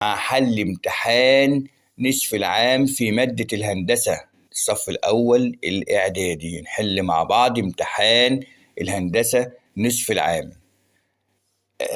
حل امتحان نصف العام في مادة الهندسة الصف الأول الإعدادي. نحل مع بعض امتحان الهندسة نصف العام.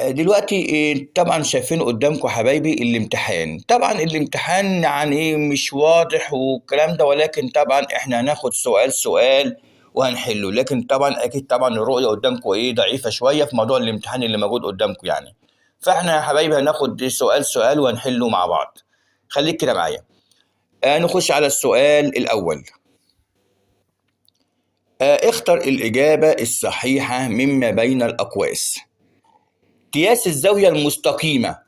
دلوقتي طبعا شايفين قدامكم حبايبي الامتحان. طبعا الامتحان يعني مش واضح والكلام ده، ولكن طبعا احنا هناخد سؤال سؤال وهنحله. لكن طبعا اكيد طبعا الرؤية قدامكم ضعيفة شوية في موضوع الامتحان اللي موجود قدامكم يعني. فاحنا يا حبايبي هناخد سؤال سؤال وهنحله مع بعض. خليك كده معايا. نخش على السؤال الأول. اختر الإجابة الصحيحة مما بين الأقواس. قياس الزاوية المستقيمة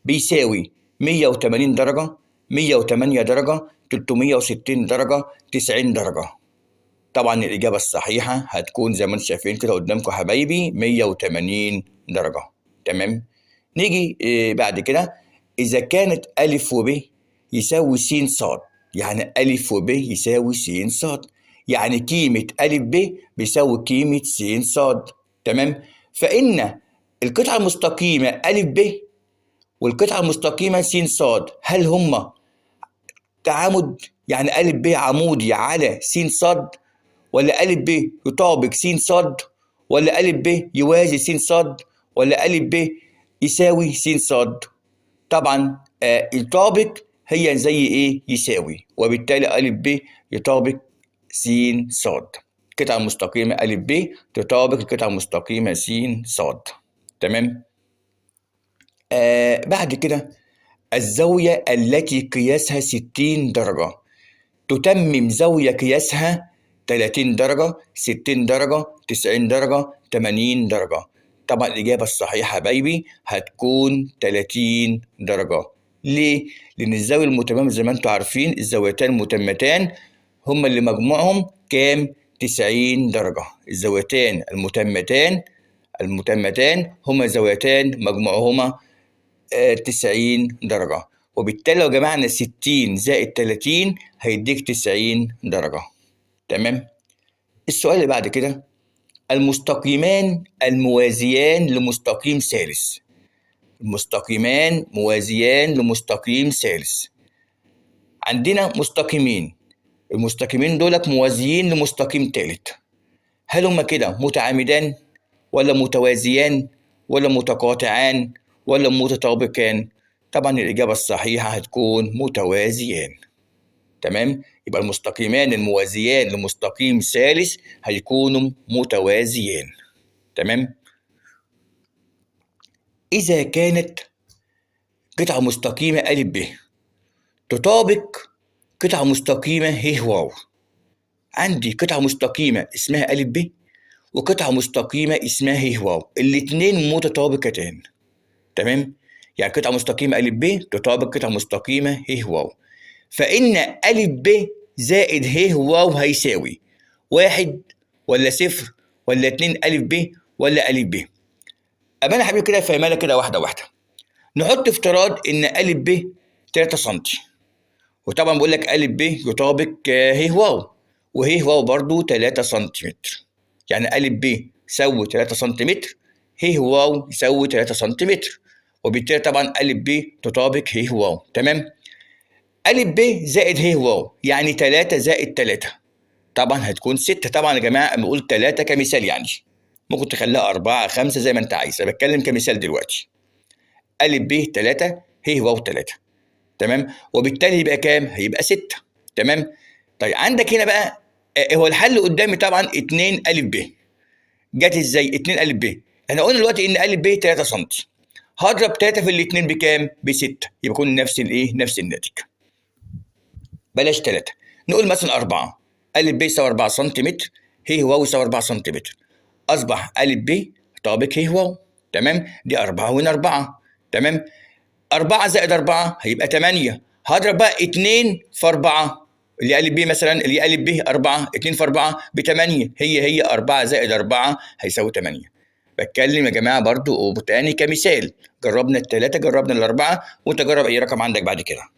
بيساوي 180 درجة، 108 درجة، 360 درجة، 90 درجة. طبعا الإجابة الصحيحة هتكون زي ما انتم شايفين كده قدامكم حبايبي 180 درجة. تمام. نيجي بعد كده، إذا كانت ألف وب يساوي س ص، يعني ألف وب يساوي س ص، يعني قيمة ألف ب بيساوي قيمة س ص. تمام. فإن القطعة المستقيمة ألف ب والقطعة المستقيمة س ص هل هما تعامد؟ يعني ألف ب عمودي على س ص، ولا ألف ب يطابق س ص، ولا ألف ب يوازي س ص، ولا ألف ب يساوي س ص؟ طبعا يطابق هي زي ايه؟ يساوي، وبالتالي ألف ب يطابق س ص. القطعة المستقيمة ألف ب تطابق القطعة المستقيمة س ص. تمام. بعد كده، الزاوية التي قياسها 60 درجة تتمم زاوية قياسها 30 درجة، 60 درجة، 90 درجة، 80 درجة. طبعا الإجابة الصحيحة حبايبي هتكون 30 درجة. ليه؟ لأن الزاوية المتممة زي ما انتم عارفين الزاويتان المتمتان هما اللي مجموعهم كام؟ 90 درجة. الزاويتان المتمتان هما زاويتان مجموعهما 90 درجة. وبالتالي لو جمعنا 60 زائد 30 هيديك 90 درجة. تمام. السؤال اللي بعد كده، المستقيمان الموازيان لمستقيم ثالث. المستقيمان موازيان لمستقيم ثالث. عندنا مستقيمين، المستقيمين دولت موازيين لمستقيم ثالث. هل هما كده متعامدان، ولا متوازيان، ولا متقاطعان، ولا متطابقان؟ طبعا الإجابة الصحيحة هتكون متوازيان. تمام. يبقى المستقيمان الموازيان لمستقيم ثالث هيكونوا متوازيان. تمام. إذا كانت قطعة مستقيمة أ ب تطابق قطعة مستقيمة ه واو. عندي قطعة مستقيمة اسمها أ ب وقطعة مستقيمة اسمها ه واو، الاتنين متطابقتان. تمام. يعني قطعة مستقيمة أ ب تطابق قطعة مستقيمة ه واو، فإن أ ب زائد ه واو هيساوي 1 ولا 0 ولا 2 أ ب ولا أ ب؟ أما أنا حبيبي كده فاهمها لك كده واحدة واحدة. نحط افتراض إن أ ب 3 سم، وطبعا بقول لك أ ب يطابق ه واو، وه واو برضو 3 سنتيمتر. يعني أ ب يساوي 3 سنتيمتر، ه واو يساوي 3 سنتيمتر، وبالتالي طبعا أ ب تطابق ه واو. تمام. أ ب زائد ه واو يعني 3 زائد 3 طبعا هتكون 6. طبعا يا جماعة بنقول 3 كمثال، يعني ممكن تخليها 4 5 زي ما أنت عايز، أنا بتكلم كمثال دلوقتي. أ ب 3 ه واو 3. تمام. وبالتالي يبقى كام؟ هيبقى 6. تمام. طيب عندك هنا بقى هو الحل قدامي طبعا 2 أ ب. جت ازاي 2 أ ب؟ احنا قلنا دلوقتي ان أ ب 3 سم، هضرب 3 في الاثنين بكام؟ ب 6، يبقى يكون نفس الايه؟ نفس الناتج. بلاش 3، نقول مثلا 4. أ ب يساوي 4 سنتيمتر، ه واو يساوي 4 سنتيمتر، اصبح أ ب طابق ه واو. تمام. دي 4 وهنا 4. تمام. 4 زائد 4 هيبقى 8. هضرب بقى 2 في 4 اللي أ ب مثلا، اللي أ ب 4، 2 في 4 ب 8، هي 4 زائد 4 هيساوي 8. بتكلم يا جماعه برضو تاني كمثال، جربنا الثلاثه جربنا الاربعه، وانت جرب اي رقم عندك بعد كده.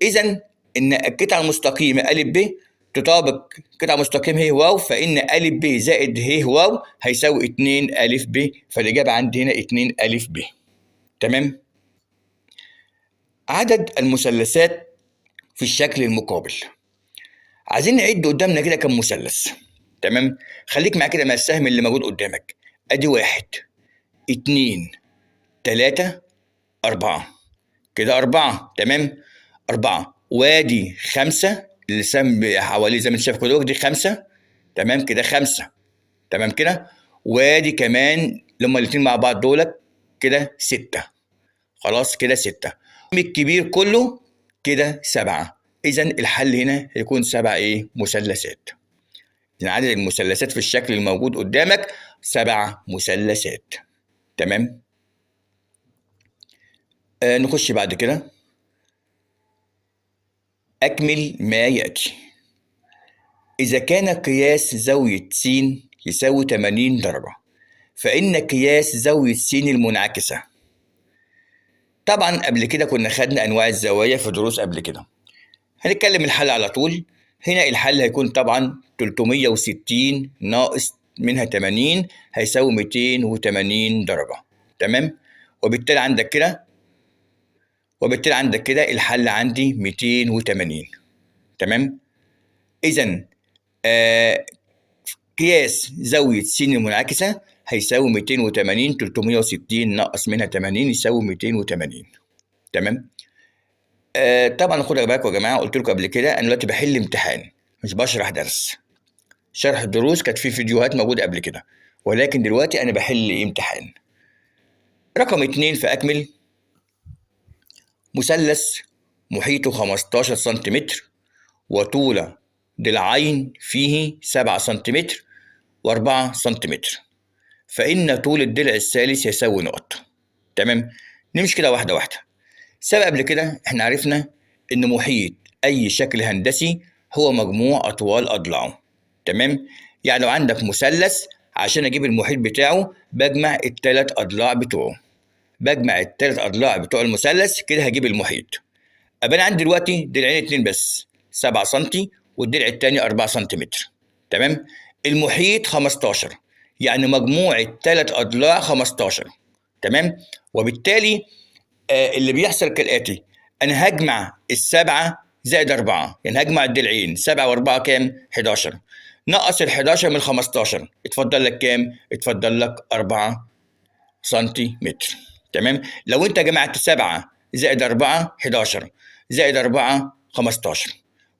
اذا ان القطعه المستقيمه أ ب تطابق قطعه مستقيمه ه واو، فان أ ب زائد ه واو هيساوي 2 أ ب، فالاجابه عندي هنا 2 أ ب. تمام. عدد المثلثات في الشكل المقابل. عايزين نعد قدامنا كده كم مثلث. تمام، خليك معايا كده مع السهم اللي موجود قدامك. ادي 1 2 3 4 كده 4. تمام، 4. وادي 5 اللي السهم حواليه زي ما انت شايف كده، دي 5. تمام كده 5. تمام كده. وادي كمان اللي هما الاتنين مع بعض دولت كده 6. خلاص كده 6. الكبير كله كده 7. إذا الحل هنا هيكون 7 مثلثات. إذا عدد المثلثات في الشكل الموجود قدامك 7 مثلثات. تمام. نخش بعد كده. أكمل ما يأتي. إذا كان قياس زاوية س يساوي 80 درجة، فإن قياس زاوية س المنعكسة. طبعا قبل كده كنا خدنا أنواع الزوايا في دروس قبل كده. هنتكلم الحل على طول. هنا الحل هيكون طبعا 360 ناقص منها 80 هيساوي 280 درجة. تمام. وبالتالي عندك كده الحل عندي 280. تمام. إذا قياس زاوية س المنعكسة هيساوي 280. 360 ناقص منها 80 يساوي 280. تمام. طبعا خدوا بالكم يا جماعة، قلت لكم قبل كده أنا دلوقتي بحل امتحان مش بشرح درس. شرح الدروس كانت في فيديوهات موجودة قبل كده، ولكن دلوقتي أنا بحل امتحان. رقم 2 في أكمل. مثلث محيطه 15 سنتيمتر وطول ضلعين فيه 7 سنتيمتر و4 سنتيمتر، فإن طول الضلع الثالث يساوي نقط. تمام. نمشي كده واحدة واحدة. سبق قبل كده احنا عرفنا إن محيط أي شكل هندسي هو مجموع أطوال أضلاعه. تمام. يعني لو عندك مثلث عشان أجيب المحيط بتاعه بجمع الثلاث أضلاع بتوعه. بجمع الثلاث أضلاع بتوع المثلث كده هجيب المحيط. أبقى أنا عندي دلوقتي ضلعين 2 بس 7 سنتي والضلع التاني 4 سنتيمتر. تمام. المحيط 15 يعني مجموع الثلاث أضلاع 15. تمام. وبالتالي اللي بيحصل كالآتي: أنا هجمع السبعة زائد 4، يعني هجمع الضلعين 7 و4 كام؟ 11. نقص ال 11 من 15 اتفضل لك كام؟ اتفضل لك 4 سنتيمتر. تمام. لو أنت جمعت 7 زائد 4 11 زائد 4 15،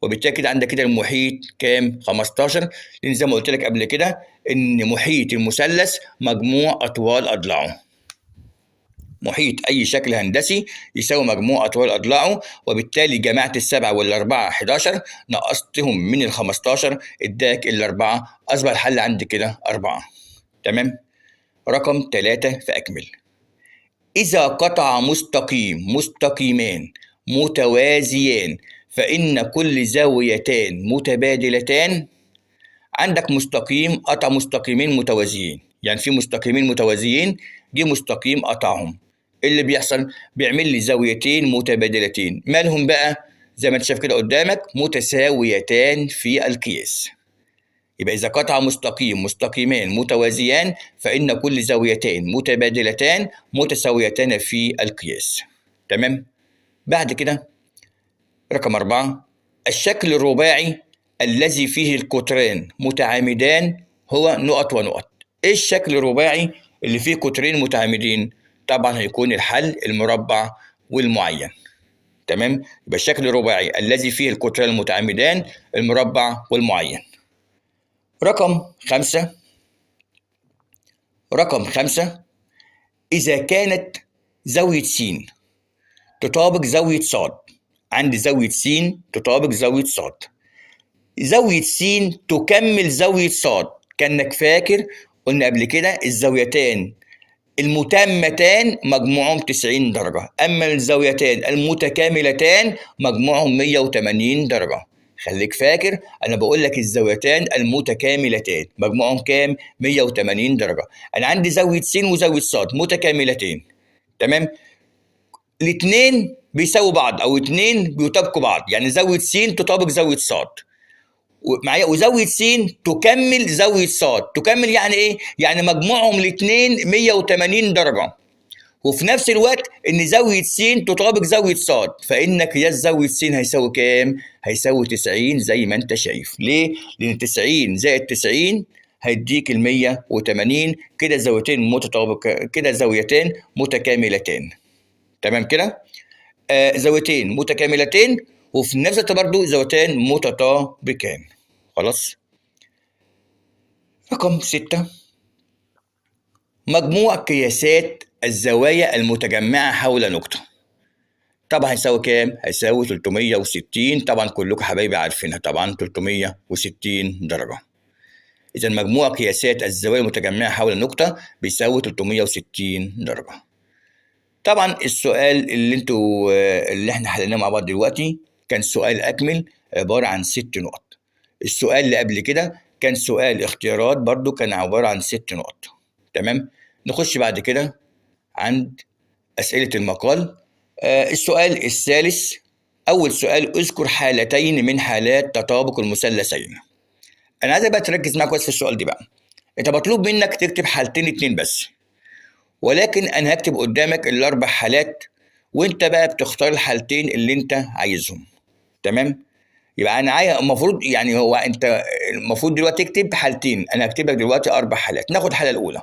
وبالتالي كده عندك كده المحيط كام؟ 15. لأن زي ما قلت لك قبل كده إن محيط المثلث مجموع أطوال أضلاعه. محيط أي شكل هندسي يساوي مجموع أطوال أضلاعه، وبالتالي جمعت السبعة والأربعة 11 نقصتهم من ال15 اداك الأربعة، أصبح الحل عندي كده 4. تمام. رقم 3 فأكمل. إذا قطع مستقيمان متوازيان فإن كل زاويتان متبادلتان. عندك مستقيم قطع مستقيمين متوازيين، يعني في مستقيمين متوازيين دي مستقيم قطعهم. اللي بيحصل بيعمل لي زاويتين متبادلتين، مالهم بقى؟ زي ما انت شايف كده قدامك متساويتان في القياس. يبقى إذا قطع مستقيمان متوازيان فإن كل زاويتين متبادلتان متساويتان في القياس. تمام. بعد كده رقم 4. الشكل الرباعي الذي فيه القطران متعامدان هو نقط ونقط. إيه الشكل الرباعي اللي فيه قطرين متعامدين؟ طبعا هيكون الحل المربع والمعين. تمام. يبقى الشكل الرباعي الذي فيه القطران المتعامدان المربع والمعين. رقم 5. إذا كانت زاوية س تطابق زاوية ص. عندي زاوية س تطابق زاوية ص. زاوية س تكمل زاوية ص. كأنك فاكر قلنا قبل كده الزاويتان المتمتان مجموعهم 90 درجة، أما الزاويتان المتكاملتان مجموعهم 180 درجة. خليك فاكر أنا بقول لك الزاويتان المتكاملتان مجموعهم كام؟ 180 درجة. أنا عندي زاوية س وزاوية ص متكاملتين. تمام. الاثنين بيساووا بعض أو اثنين بيطابقوا بعض، يعني زاوية س تطابق زاوية ص معايا، وزاوية س تكمل زاوية ص. تكمل يعني إيه؟ يعني مجموعهم الاثنين 180 درجة. وفي نفس الوقت ان زاويه س تطابق زاويه ص، فان قياس زاويه س هيساوي كام؟ هيساوي 90 زي ما انت شايف. ليه؟ لان 90 زائد 90 هيديك ال 180. كده زاويتين كده زاويتين متكاملتين. تمام كده؟ زاويتين متكاملتين وفي نفس الوقت برضه زاويتين متطابقان. خلاص؟ رقم 6. مجموع قياسات الزوايا المتجمعة حول نقطة. طبعا هيساوي كام؟ هيساوي 360. طبعا كلكم حبايبي عارفينها طبعا 360 درجة. إذا مجموع قياسات الزوايا المتجمعة حول النقطة بيساوي 360 درجة. طبعا السؤال اللي احنا حليناه مع بعض دلوقتي كان سؤال أكمل عبارة عن 6 نقط. السؤال اللي قبل كده كان سؤال اختيارات برضو كان عبارة عن 6 نقط. تمام؟ نخش بعد كده عند أسئلة المقال. السؤال الثالث. أول سؤال: اذكر حالتين من حالات تطابق المثلثين. أنا عايزك بقى تركز معايا كويس في السؤال دي بقى. أنت مطلوب منك تكتب حالتين 2 بس، ولكن أنا هكتب قدامك ال4 حالات وأنت بقى بتختار الحالتين اللي أنت عايزهم. تمام؟ يبقى أنا عايز المفروض يعني هو أنت المفروض دلوقتي تكتب حالتين، أنا هكتب لك دلوقتي 4 حالات. ناخد الحالة الأولى.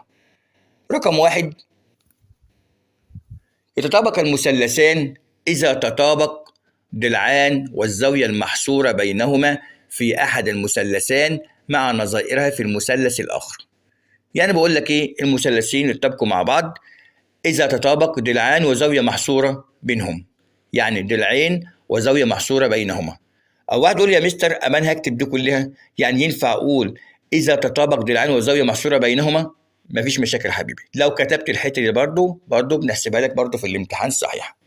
رقم 1: يتطابق المثلثان إذا تطابق ضلعان والزاوية المحصورة بينهما في أحد المثلثان مع نظائرها في المثلث الآخر. يعني بقول لك إيه؟ المثلثين يتطابقوا مع بعض إذا تطابق ضلعان وزاوية محصورة بينهم، يعني ضلعين وزاوية محصورة بينهما. أو واحد يقول يا مستر أمان هكتب دي كلها، يعني ينفع أقول إذا تطابق ضلعان وزاوية محصورة بينهما؟ مفيش مشاكل يا حبيبي. لو كتبت الحتة دي برضو بنحسبها لك برضو في الامتحان صحيح.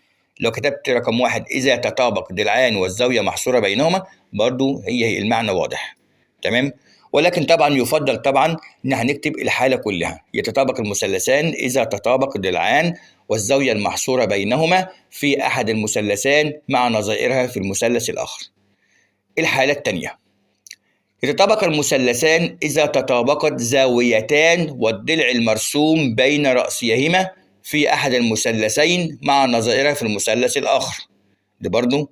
لو كتبت رقم 1 إذا تطابق ضلعان والزاوية محصورة بينهما، برضو هي المعنى واضح. تمام؟ ولكن طبعا يفضل طبعا ان هنكتب الحالة كلها: يتطابق المثلثان إذا تطابق ضلعان والزاوية المحصورة بينهما في أحد المثلثان مع نظائرها في المثلث الآخر. الحالة الثانية: يتطابق المثلثان إذا تطابقت زاويتان والضلع المرسوم بين رأسيهما في أحد المثلثين مع نظائرها في المثلث الآخر. دي برضو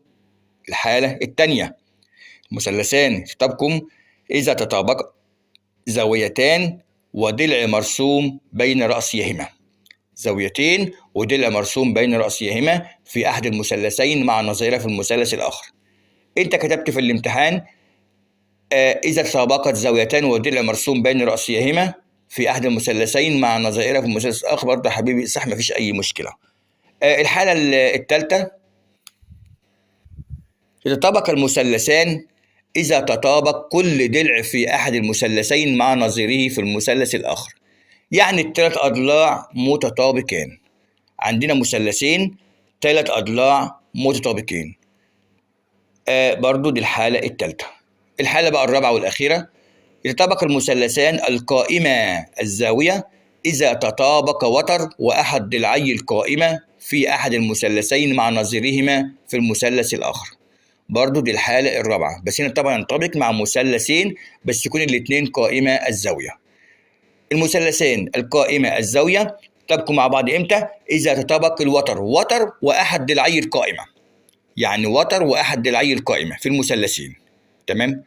الحالة الثانية. مثلثان يتطابقوا إذا تطابق زاويتان وضلع مرسوم بين رأسيهما. زاويتين وضلع مرسوم بين رأسيهما في أحد المثلثين مع نظائرها في المثلث الآخر. أنت كتبت في الامتحان إذا تطابقت زاويتان وضلع مرسوم بين رأسيهما في أحد المثلثين مع نظائرها في المثلث الآخر. برضه يا حبيبي صح، مفيش أي مشكلة. الحالة الثالثة: يتطابق المثلثان إذا تطابق كل ضلع في أحد المثلثين مع نظيره في المثلث الآخر. يعني الثلاث أضلاع متطابقين. عندنا مثلثين 3 أضلاع متطابقين. برضو دي الحالة الثالثة. الحالة بقى الرابعة والأخيرة: يتطابق المثلثان القائمة الزاوية إذا تطابق وتر وأحد ضلعي القائمة في أحد المثلثين مع نظيرهما في المثلث الآخر. برضو دي الحالة الرابعة، بس هنا طبعا ينطبق مع مثلثين بس يكون الاثنين قائمة الزاوية. المثلثين القائمة الزاوية يتطابقوا مع بعض إمتى؟ إذا تطابق الوتر وأحد ضلعي القائمة. يعني وتر وأحد ضلعي القائمة في المثلثين. تمام؟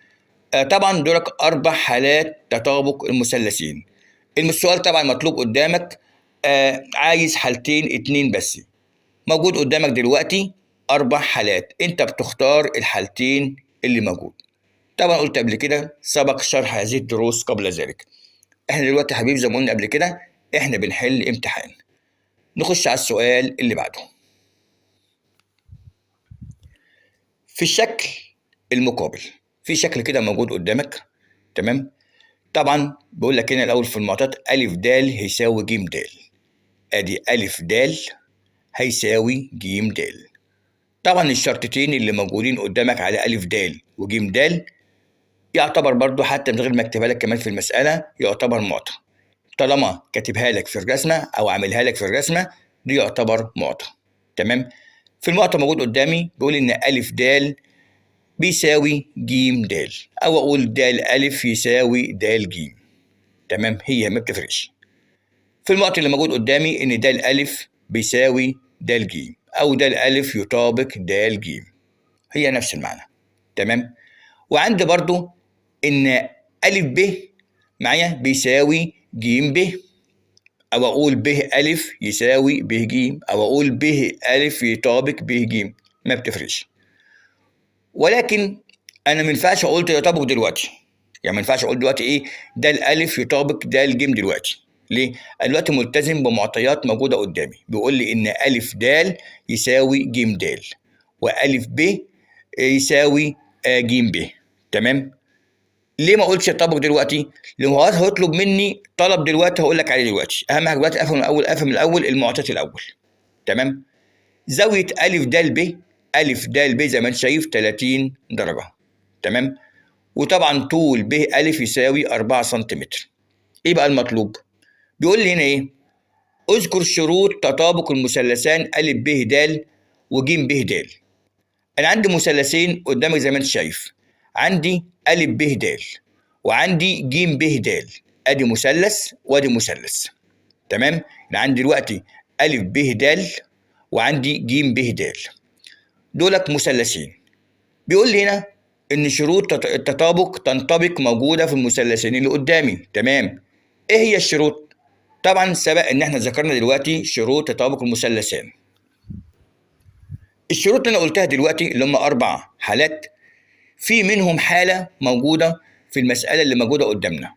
طبعا دولك 4 حالات تطابق المثلثين. السؤال طبعا مطلوب قدامك عايز حالتين 2 بس. موجود قدامك دلوقتي 4 حالات، انت بتختار الحالتين اللي موجود. طبعا قلت قبل كده سبق شرح هذه الدروس قبل ذلك. احنا دلوقتي يا حبيبي زي ما قلنا قبل كده احنا بنحل امتحان. نخش على السؤال اللي بعده. في الشكل المقابل، في شكل كده موجود قدامك. تمام؟ طبعا بقول لك هنا الاول في المعطيات أ د هيساوي ج د. ادي أ د هيساوي ج د. طبعا الشرطتين اللي موجودين قدامك على أ د وج د يعتبر برضو حتى من غير ما اكتبها لك كمان في المسألة يعتبر معطى. طالما كاتبها لك في الرسمة أو عاملها لك في الرسمة دي يعتبر معطى. تمام؟ في المعطى موجود قدامي بيقول إن أ د بيساوي ج د، أو أقول د أ يساوي د ج. تمام؟ هي ما بتفرقش. في المعطى اللي موجود قدامي إن د أ بيساوي د ج، أو د ألف يطابق د ج، هي نفس المعنى. تمام. وعندي برضو إن ألف ب معايا بيساوي ج ب، أو أقول ب ألف يساوي ب ج، أو أقول ب ألف يطابق ب ج، ما بتفرقش. ولكن أنا ما ينفعش أقول يطابق دلوقتي، يعني ما ينفعش أقول دلوقتي إيه د الألف يطابق د ج دلوقتي. ليه؟ أنا دلوقتي ملتزم بمعطيات موجودة قدامي، بيقول لي إن ألف د يساوي ج د، وألف ب يساوي ج ب. تمام؟ ليه ما اقولش يطبق دلوقتي؟ لو هو هيطلب مني طلب دلوقتي هقول لك عليه دلوقتي. اهم حاجه دلوقتي افهم الاول المعطيات الاول. تمام. زاويه الف د ب، الف د ب زي ما انت شايف 30 درجه. تمام. وطبعا طول ب الف يساوي 4 سنتيمتر. ايه بقى المطلوب؟ بيقول لي هنا ايه؟ اذكر شروط تطابق المثلثان الف ب د وج ب د. انا عندي مثلثين قدامك زي ما انت شايف، عندي ألف ب د وعندي ج ب د، ادي مثلث وادي مثلث. تمام. انا عندي دلوقتي ألف ب د وعندي ج ب د، دولك مثلثين. بيقول لي هنا ان شروط التطابق تنطبق موجوده في المثلثين اللي قدامي. تمام. ايه هي الشروط؟ طبعا سبق ان احنا ذكرنا دلوقتي شروط تطابق المثلثين. الشروط اللي انا قلتها دلوقتي اللي هم 4 حالات، في منهم حالة موجودة في المسألة اللي موجودة قدامنا،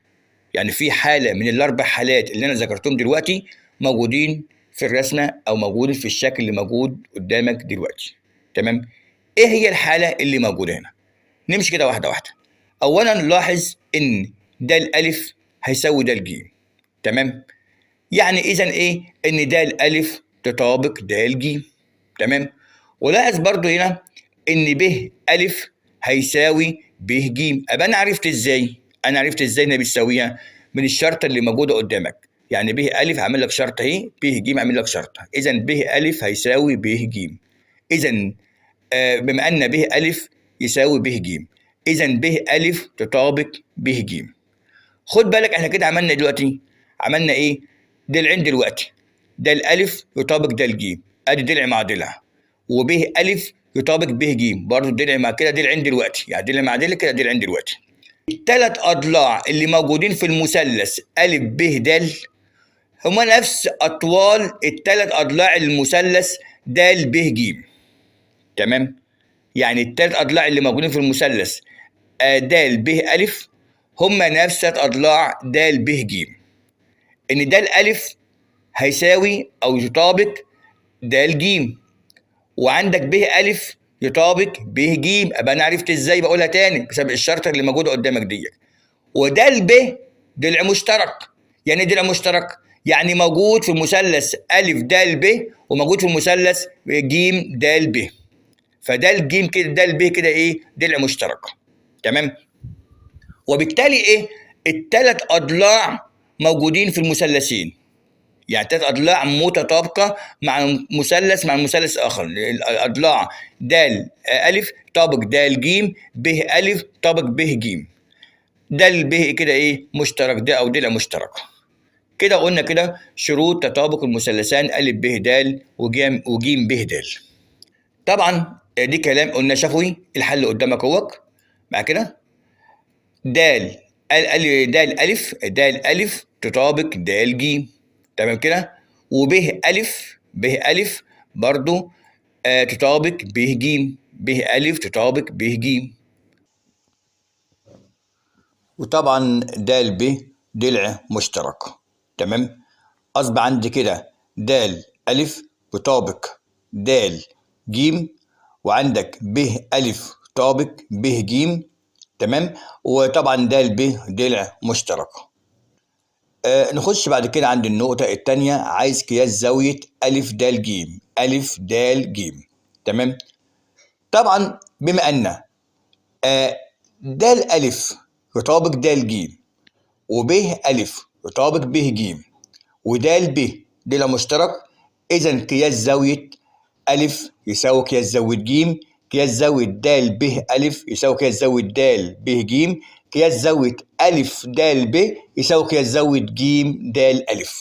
يعني في حالة من ال4 حالات اللي أنا ذكرتهم دلوقتي موجودين في الرسمة أو موجودين في الشكل اللي موجود قدامك دلوقتي. تمام. إيه هي الحالة اللي موجودة هنا؟ نمشي كده واحدة واحدة. أولا نلاحظ إن د الألف هيساوي د ج. تمام. يعني إذا إيه؟ إن د الألف تطابق د ج. تمام. ولاحظ برضو هنا إن ب ألف هيساوي ب ج. أبقى أنا عرفت إزاي؟ أنا عرفت إزاي إنها بتساويها؟ من الشرطة اللي موجودة قدامك. يعني ب ألف عامل لك شرطة أهي، ب ج عامل لك شرطة، إذا ب ألف هيساوي ب ج. إذا بما أن ب ألف يساوي ب ج، إذا ب ألف تطابق ب ج. خد بالك إحنا كده عملنا دلوقتي، عملنا إيه؟ ضلعين دلوقتي. د الألف يطابق د ج، أدي ضلع مع ضلع، وب ألف يطابق ب ج، برضه ضلع مع كده ضلعين دلوقتي، يعني ضلع مع ضلع كده ضلعين دلوقتي. الثلاث أضلاع اللي موجودين في المثلث أ ب د هما نفس أطوال الثلاث أضلاع المثلث د ب ج. تمام؟ يعني الثلاث أضلاع اللي موجودين في المثلث د ب ألف هما نفس أضلاع د ب ج. إن د الألف هيساوي أو يطابق د ج، وعندك ب ألف يطابق ب ج. أبقى أنا عرفت إزاي؟ بقولها تاني بسبب الشرطة اللي موجودة قدامك ديت. وده الب ضلع مشترك. يعني ضلع مشترك يعني موجود في المثلث أ د ب وموجود في المثلث ج د ب. فده الجيم كده، ده الب كده إيه؟ ضلع مشترك. تمام؟ وبالتالي إيه؟ الثلاث أضلاع موجودين في المثلثين. يعني 3 أضلاع متطابقة مع مثلث آخر. الأضلاع د ألف طابق د ج، ب ألف طابق ب ج. ده الب كده إيه؟ مشترك، ده أو ضلع مشترك. كده قلنا كده شروط تطابق المثلثان أ ب د وج ب د. طبعا دي كلام قلنا شفوي، الحل قدامك اهوت. مع كده د الألف تطابق د ج. تمام كده. وب ألف برضو تطابق ب ج، ب ألف تطابق ب ج. وطبعا د ب ضلع مشترك. تمام. أصبح عندي كده د ألف تطابق د ج، وعندك ب ألف تطابق ب ج. تمام. وطبعا د ب ضلع مشترك. نخش بعد كده عند النقطة التانية، عايز قياس زاوية ألف د ج. ألف د ج. تمام. طبعا بما أن د ألف يطابق د ج، وب ألف يطابق ب ج، ود ب ضلع مشترك، إذا قياس زاوية ألف يساوي قياس زاوية ج، قياس زاوية د ب ألف يساوي قياس زاوية د ب ج، قياس زاوية ألف د ب يساوي قياس زاوية ج د ألف.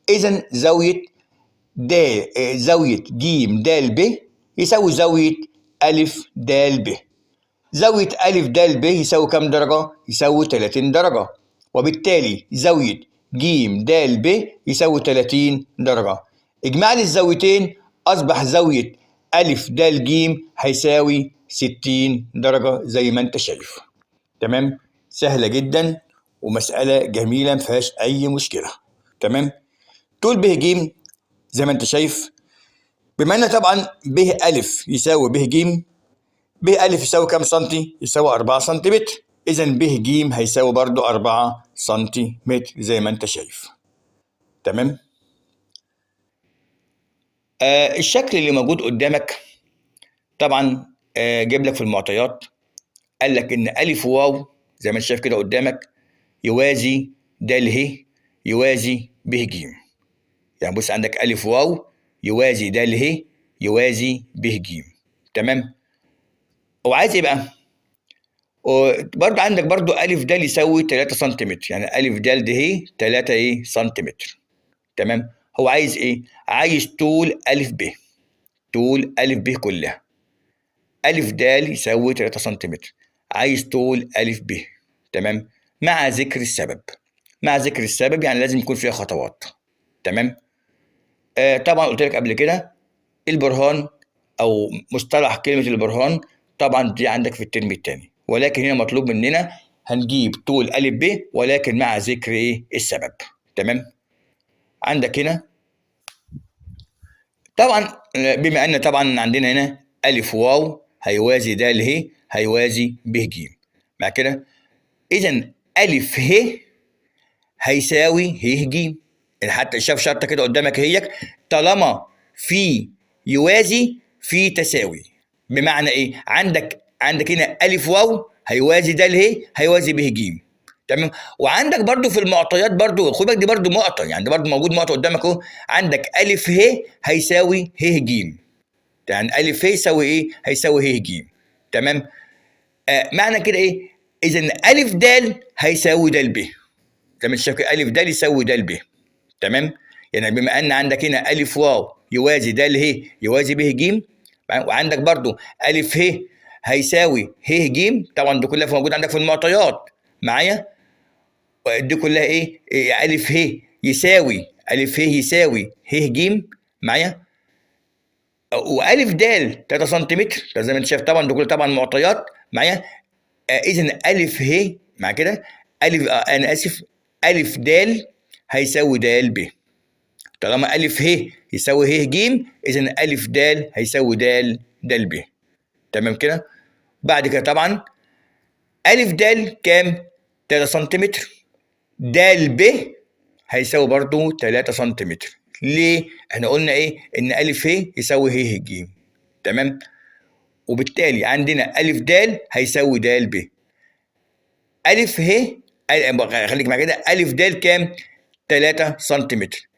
إذا زاوية زاوية ج د ب يساوي زاوية أ د ب. زاوية أ د ب يساوي كام درجة؟ يساوي 30 درجة، وبالتالي زاوية ج د ب يساوي 30 درجة. إجماع للزاويتين أصبح زاوية أ د ج هيساوي 60 درجة زي ما أنت شايف. تمام؟ سهلة جدا ومسألة جميلة مفيهاش أي مشكلة. تمام؟ طول ب ج زي ما أنت شايف، بما أن طبعا ب أ يساوي ب ج، ب أ يساوي كام سنتي؟ يساوي 4 سنتيمتر. إذا ب ج هيساوي برضو 4 سنتيمتر زي ما أنت شايف. تمام؟ الشكل اللي موجود قدامك طبعا جايب لك في المعطيات، قال لك إن أ واو زي ما أنت شايف كده قدامك يوازي د ه يوازي ب ج. يعني بص عندك أ واو يوازي د ه يوازي ب ج. تمام؟ وعايز ايه بقى؟ وبرضه عندك برضه أ د يساوي 3 سنتيمتر، يعني أ د ه 3 ايه سنتيمتر. تمام؟ هو عايز ايه؟ عايز طول أ ب، طول أ ب كلها. أ د يساوي 3 سنتيمتر، عايز طول أ ب. تمام؟ مع ذكر السبب. مع ذكر السبب يعني لازم يكون فيها خطوات. تمام؟ طبعا قلت لك قبل كده البرهان او مصطلح كلمه البرهان طبعا دي عندك في الترم الثاني، ولكن هنا مطلوب مننا هنجيب طول أ ب ولكن مع ذكر ايه السبب. تمام؟ عندك هنا طبعا بما ان طبعا عندنا هنا أ واو هيوازي د ه هيوازي ب ج، مع كده اذا أ ه هيساوي ه ج. حتى شاف شرطه كده قدامك هيك، طالما في يوازي في تساوي. بمعنى ايه؟ عندك هنا أ واو هيوازي د ه هيوازي ب ج. تمام؟ وعندك برضو في المعطيات برضو خد بالك دي برضو معطى، يعني ده برضو موجود معطى قدامك اهو. عندك أ ه هيساوي ه ج، يعني أ ه يساوي ايه؟ هيساوي ه ج. تمام؟ معنى كده ايه؟ اذا أ د هيساوي د ب. زي ما انت شايف أ د يساوي د ب. تمام؟ يعني بما ان عندك هنا أ واو يوازي د ه يوازي ب ج، وعندك برضو أ ه هيساوي ه ج، طبعا دي كلها موجوده عندك في المعطيات معايا. دي كلها ايه؟ أ ه يساوي أ ه يساوي ه ج معايا، وأ د 3 سنتيمتر زي ما انت شايف. طبعا دي كلها طبعا معطيات معايا. اذا أ ه مع كده انا اسف أ د هيساوي د ب. طالما أ ه يساوي ه ج إذا أ د هيساوي د ب. تمام كده؟ بعد كده طبعا أ د كام؟ 3 سنتيمتر. د ب هيساوي برضو 3 سنتيمتر. ليه؟ احنا قلنا ايه؟ إن أ ه يساوي ه ج. تمام؟ وبالتالي عندنا أ د هيساوي د ب. أ ه خليك مع كده، أ د كام؟ 3 سنتيمتر.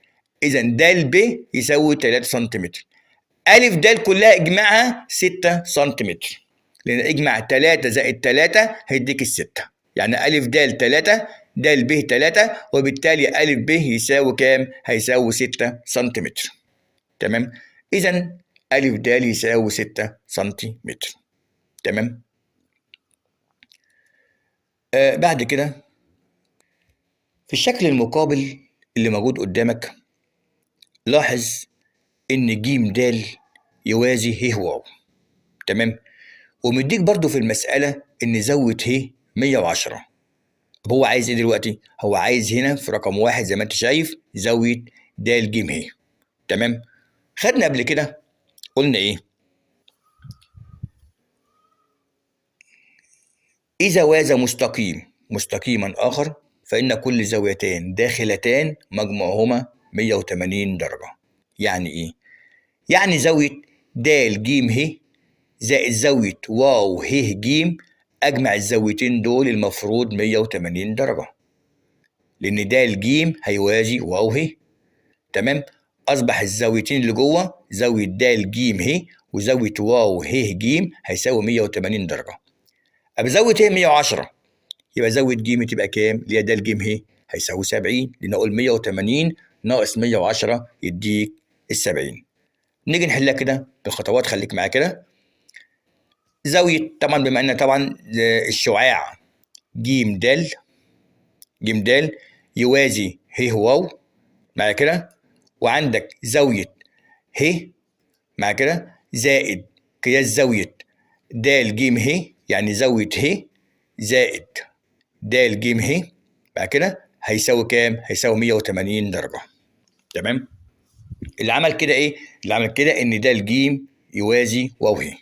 إذا د ب يساوي 3 سنتيمتر. أ د كلها اجمعها 6 سنتيمتر، لأن اجمع 3 زائد 3 هيديك الستة، يعني أ د 3 د ب 3، وبالتالي أ ب يساوي كام؟ هيساوي 6 سنتيمتر. تمام؟ إذا أ د يساوي 6 سنتيمتر. تمام؟ بعد كده في الشكل المقابل اللي موجود قدامك لاحظ إن ج د يوازي ه واو. تمام؟ ومديك برضو في المسألة إن زود ه 110. هو عايز إيه دلوقتي؟ هو عايز هنا في رقم 1 زي ما أنت شايف زاوية د ج ه. تمام؟ خدنا قبل كده قلنا إيه؟ إذا وازى مستقيما آخر فإن كل زاويتين داخلتان مجموعهما 180 درجة. يعني إيه؟ يعني زاوية د ج ه زائد زاوية واو ه ج أجمع الزاويتين دول المفروض 180 درجة، لأن د ج هيوازي واو ه. تمام؟ أصبح الزاويتين اللي جوه زاوية د ج ه وزاوية واو ه ج هيساوي 180 درجة. أبقى زاوية ه 110، يبقى زاوية ج تبقى كام؟ اللي هي د ج ه هيساوي 70، لأن أقول 180 ناقص 110 يديك ال70. نيجي نحلها كده بالخطوات، خليك معايا كده. زاوية طبعا بما ان طبعا الشعاع ج د، ج د يوازي ه واو معايا كده، وعندك زاوية ه مع كده زائد قياس زاوية د ج ه، يعني زاوية ه زائد د ج ه بعد كده هيساوي كام؟ هيساوي 180 درجة. تمام؟ اللي عمل كده ايه؟ اللي عمل كده ان د ج يوازي واو ه،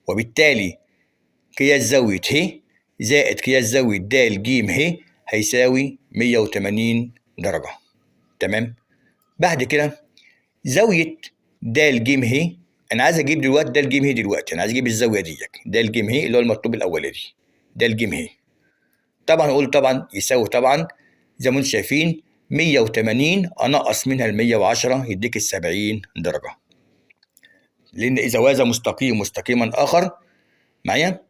وبالتالي قياس زاوية ه زائد قياس زاوية د ج ه هيساوي 180 درجة. تمام؟ بعد كده زاوية د ج ه، انا عايز اجيب دلوقتي د ج ه دلوقتي، انا عايز اجيب الزاوية ديت د ج ه اللي هو المطلوب الاولاني د ج ه. طبعا نقول طبعا يساوي طبعا زي ما انتم شايفين 180 انقص منها ال 110 يديك ال 70 درجة. لأن إذا وازى مستقيم مستقيما آخر معايا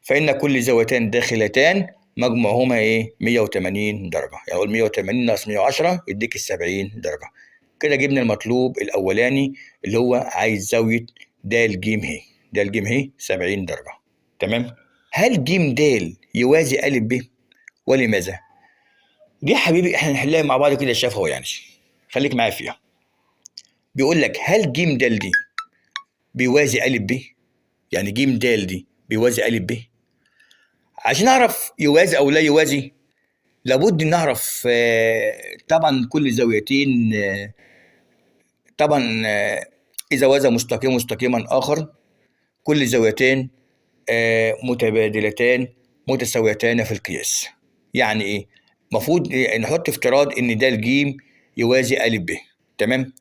فإن كل زاويتان داخلتان مجموعهما إيه؟ 180 درجة. يعني أقول 180 ناقص 110 يديك ال 70 درجة. كده جبنا المطلوب الأولاني اللي هو عايز زاوية د ج ه. د ج ه 70 درجة. تمام؟ هل ج د يوازي أ ب؟ ولماذا؟ دي حبيبي احنا نحلها مع بعض كده شفوي يعني. خليك معايا فيها. بيقول لك هل ج د دي بيوازي أ ب؟ يعني ج د دي بيوازي أ ب؟ عشان أعرف يوازي أو لا يوازي لابد نعرف طبعا كل زاويتين طبعا إذا وازى مستقيم مستقيما آخر كل زاويتين متبادلتان متساويتان في القياس. يعني إيه؟ المفروض نحط افتراض إن د ج يوازي أ ب. تمام؟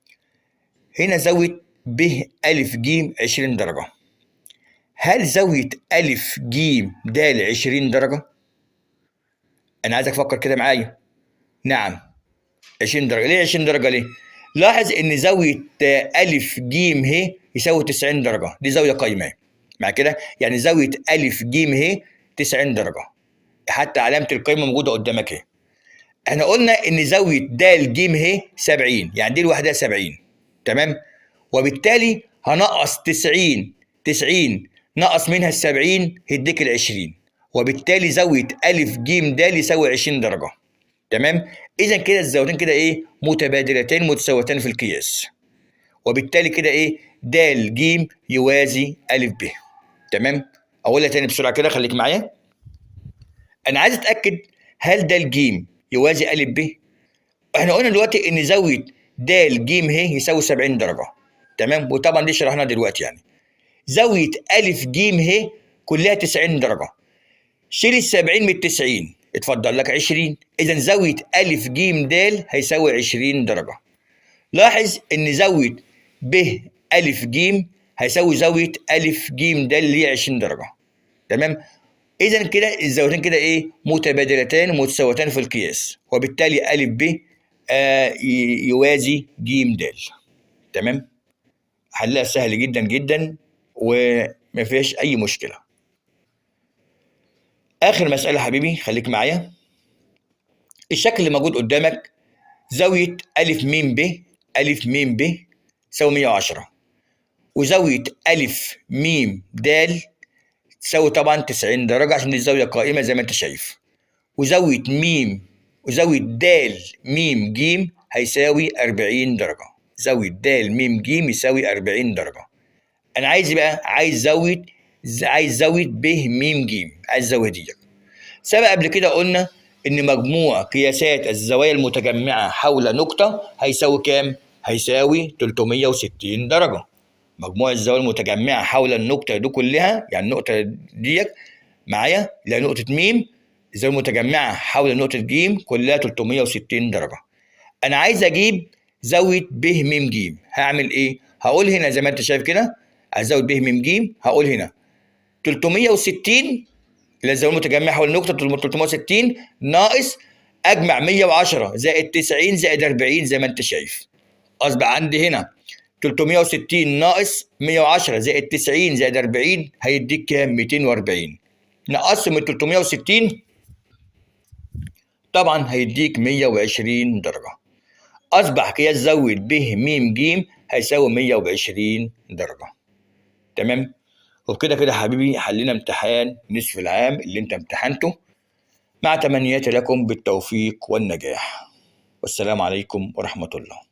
هنا زاوية ب أ ج 20 درجة. هل زاوية أ ج د 20 درجة؟ أنا عايزك تفكر كده معايا. نعم 20 درجة. ليه 20 درجة ليه؟ لاحظ إن زاوية أ ج ه يساوي 90 درجة، دي زاوية قايمة. مع كده يعني زاوية أ ج ه 90 درجة. حتى علامة القايمة موجودة قدامك اهي. احنا قلنا إن زاوية د ج ه 70، يعني دي لوحدها 70. تمام؟ وبالتالي هنقص 90 نقص منها ال 70 هيديك ال 20، وبالتالي زاوية أ ج د يساوي 20 درجة. تمام؟ إذا كده الزاويتين كده إيه؟ متبادلتين متساويتان في القياس. وبالتالي كده إيه؟ د ج يوازي أ ب. تمام؟ أقولها تاني بسرعة كده خليك معايا. أنا عايز أتأكد هل د ج يوازي أ ب؟ إحنا قلنا دلوقتي إن زاوية د ج ه يساوي 70 درجة. تمام؟ وطبعا دي شرحناها دلوقتي يعني. زاوية أ ج ه كلها 90 درجة. شيل ال 70 من 90 اتفضل لك 20. إذا زاوية أ ج د هيساوي 20 درجة. لاحظ إن زاوية ب أ ج هيساوي زاوية أ ج د اللي هي 20 درجة. تمام؟ إذا كده الزاويتين كده إيه؟ متبادلتان متساويتان في القياس، وبالتالي أ ب يوازي ج د. تمام؟ حلها سهل جدا جدا وما فيهاش أي مشكلة. آخر مسألة حبيبي خليك معايا. الشكل اللي موجود قدامك زاوية أ م ب، أ م ب تساوي 110، وزاوية أ م د تساوي طبعا 90 درجة عشان دي الزاوية قائمة زي ما أنت شايف، وزاوية د م ج هيساوي 40 درجة. زاوية د م ج يساوي 40 درجة. أنا عايز بقى عايز زاوية ب م ج، عايز الزاوية دي. سبق قبل كده قلنا إن مجموع قياسات الزوايا المتجمعة حول نقطة هيساوي كام؟ هيساوي 360 درجة. مجموع الزوايا المتجمعة حول النقطة دي كلها، يعني النقطة ديت معايا اللي هي نقطة م، الزاوية المتجمعة حول نقطة ج كلها 360 درجة. أنا عايز أجيب زاوية ب م ج، هعمل إيه؟ هقول هنا زي ما أنت شايف كده، عايز زاوية ب م ج، هقول هنا 360 اللي الزاوية المتجمعة حول النقطة 360 ناقص أجمع 110 زائد 90 زائد 40 زي ما أنت شايف. أصبح عندي هنا 360 ناقص 110 زائد 90 زائد 40 هيديك كام؟ 240. نقصهم من 360 طبعا هيديك 120 درجة. أصبح قياس زود ب م ج هيساوي 120 درجة. تمام؟ وبكده كده حبيبي حلينا امتحان نصف العام اللي انت امتحنته، مع تمنياتي لكم بالتوفيق والنجاح، والسلام عليكم ورحمة الله.